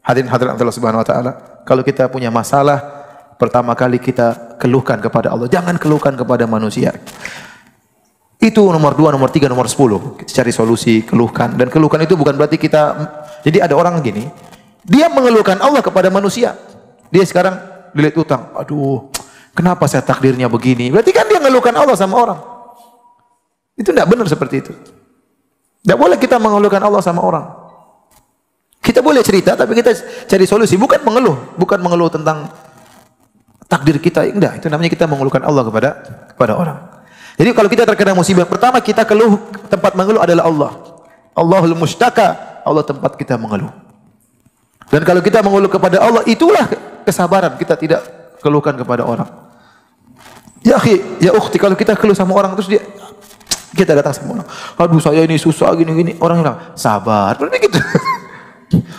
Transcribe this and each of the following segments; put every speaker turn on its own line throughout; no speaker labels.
Hadirin hadirat Allah Subhanahu wa taala, kalau kita punya masalah, pertama kali kita keluhkan kepada Allah. Jangan keluhkan kepada manusia. Itu nomor 2, nomor 3, nomor 10. Kita cari solusi, keluhkan. Dan keluhkan itu bukan berarti kita, jadi ada orang gini, dia mengeluhkan Allah kepada manusia. Dia sekarang dilihat utang. Aduh, kenapa saya takdirnya begini? Berarti kan dia mengeluhkan Allah sama orang. Itu tidak benar seperti itu. Tidak boleh kita mengeluhkan Allah sama orang. Kita boleh cerita, tapi kita cari solusi. Bukan mengeluh tentang takdir kita. Enggak, itu namanya kita mengeluhkan Allah kepada orang. Jadi kalau kita terkena musibah, pertama kita keluh, tempat mengeluh adalah Allah. Allahul mustaka, Allah tempat kita mengeluh. Dan kalau kita mengeluh kepada Allah, itulah kesabaran. Kita tidak keluhkan kepada orang. Ya akhi, ya ukhti, kalau kita keluh sama orang terus kita datang sama orang, aduh saya ini susah gini-gini, orang bilang sabar, berarti gitu.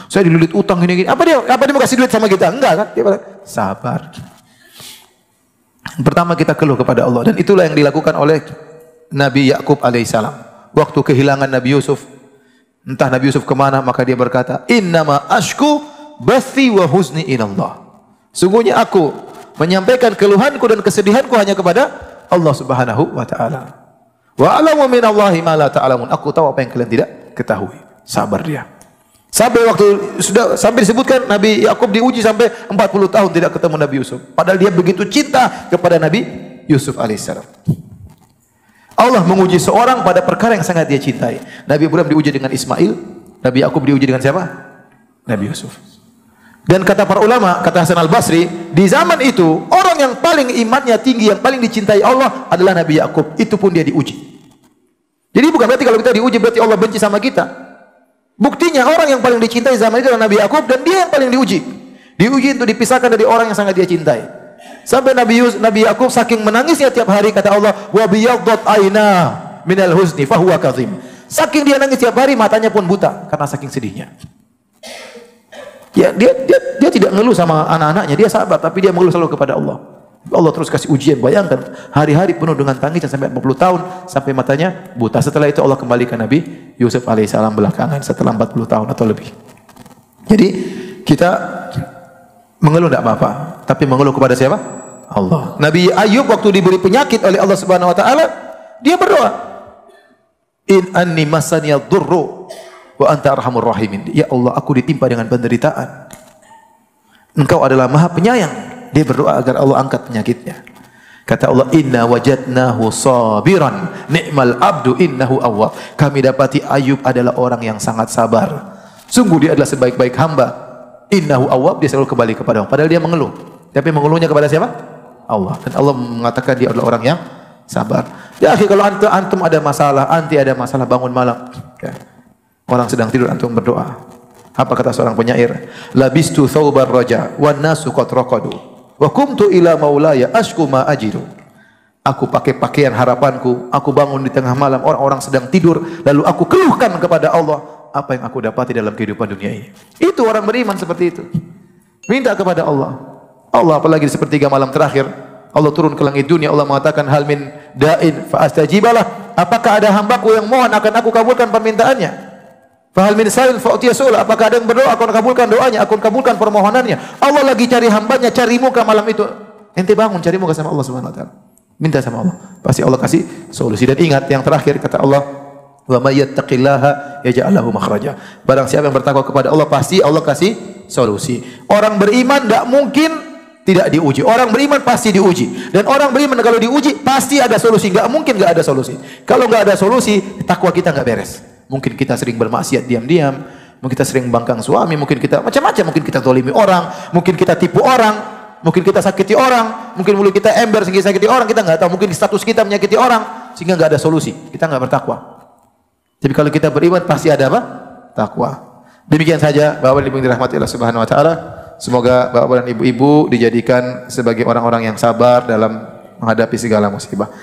Saya dililit utang gini-gini, apa dia mau kasih duit sama kita? Enggak kan? Dia bilang sabar. Pertama kita keluh kepada Allah, dan itulah yang dilakukan oleh Nabi Yakub alaihissalam. Waktu kehilangan Nabi Yusuf, entah Nabi Yusuf kemana, maka dia berkata, innama ashku bathi wa huzni ilallah. Sungguhnya aku menyampaikan keluhanku dan kesedihanku hanya kepada Allah Subhanahu wa taala. Wa alamu minallahi ma la ta'lamun. Aku tahu apa yang kalian tidak ketahui. Sabar dia. Sampai disebutkan Nabi Yakub diuji sampai 40 tahun tidak ketemu Nabi Yusuf. Padahal dia begitu cinta kepada Nabi Yusuf alaihissalam. Allah menguji seorang pada perkara yang sangat dia cintai. Nabi Ibrahim diuji dengan Ismail, Nabi Yakub diuji dengan siapa? Nabi Yusuf. Dan kata para ulama, kata Hasan al-Basri, di zaman itu orang yang paling imannya tinggi, yang paling dicintai Allah adalah Nabi Yakub. Itu pun dia diuji. Jadi bukan berarti kalau kita diuji berarti Allah benci sama kita. Buktinya orang yang paling dicintai zaman itu adalah Nabi Yakub, dan dia yang paling diuji. Diuji untuk dipisahkan dari orang yang sangat dia cintai. Sampai Nabi Yakub saking menangisnya tiap hari, kata Allah, wa biyaddat aina minal huzni fahuwa kazim. Saking dia nangis tiap hari, matanya pun buta karena saking sedihnya. Ya, dia tidak ngeluh sama anak-anaknya, dia sabar, tapi dia mengeluh selalu kepada Allah. Allah terus kasih ujian. Bayangkan hari-hari penuh dengan tangisan sampai 40 tahun, sampai matanya buta. Setelah itu Allah kembalikan Nabi Yusuf alaihissalam belakangan setelah 40 tahun atau lebih. Jadi kita mengeluh tidak apa-apa, tapi mengeluh kepada siapa? Allah. Nabi Ayub waktu diberi penyakit oleh Allah Subhanahu wa taala, dia berdoa, in anni masaniyad durru wa anta arhamur rahimin. Ya Allah, aku ditimpa dengan penderitaan, Engkau adalah Maha Penyayang. Dia berdoa agar Allah angkat penyakitnya. Kata Allah, inna wajadnahu sabiran ni'mal abdu innahu awwab. Kami dapati Ayub adalah orang yang sangat sabar. Sungguh dia adalah sebaik-baik hamba. Innahu awwab, dia selalu kembali kepada Allah. Padahal dia mengeluh, tapi mengeluhnya kepada siapa? Allah. Dan Allah mengatakan dia adalah orang yang sabar. Ya akhi, kalau antum ada masalah, anti ada masalah, bangun malam, ya, orang sedang tidur, antum berdoa. Apa kata seorang penyair? Labistu thawbar raja wan nasu qad raqadu wa kumtu ila maulaya ashku ma ajidu. Aku pakai pakaian harapanku, aku bangun di tengah malam, orang-orang sedang tidur, lalu aku keluhkan kepada Allah apa yang aku dapati dalam kehidupan dunia ini. Itu orang beriman seperti itu. Minta kepada Allah. Allah apalagi di sepertiga malam terakhir, Allah turun ke langit dunia, Allah mengatakan hal min da'in fa astajibalah. Apakah ada hambaku yang mohon akan aku kabulkan permintaannya? Fahal min sa'il fa'utiya su'la. Apakah ada yang berdoa akan kabulkan doanya, akan kabulkan permohonannya. Allah lagi cari hambanya, cari muka malam itu. Ente bangun cari muka sama Allah Subhanahu wa taala. Minta sama Allah, pasti Allah kasih solusi. Dan ingat yang terakhir kata Allah, wa may yattaqillaha yaj'al lahu makhraja. Barang siapa yang bertakwa kepada Allah, pasti Allah kasih solusi. Orang beriman tidak mungkin tidak diuji. Orang beriman pasti diuji. Dan orang beriman kalau diuji pasti ada solusi. Enggak mungkin enggak ada solusi. Kalau enggak ada solusi, takwa kita enggak beres. Mungkin kita sering bermaksiat diam-diam, mungkin kita sering bangkang suami, mungkin kita macam-macam, mungkin kita zalimi orang, mungkin kita tipu orang, mungkin kita sakiti orang, mungkin mulut kita ember sehingga sakiti orang, kita enggak tahu, mungkin status kita menyakiti orang sehingga enggak ada solusi. Kita enggak bertakwa. Tapi kalau kita beriman pasti ada apa? Takwa. Demikian saja Bapak Ibu yang dirahmati Allah Subhanahu wa taala. Semoga Bapak dan Ibu-ibu dijadikan sebagai orang-orang yang sabar dalam menghadapi segala musibah.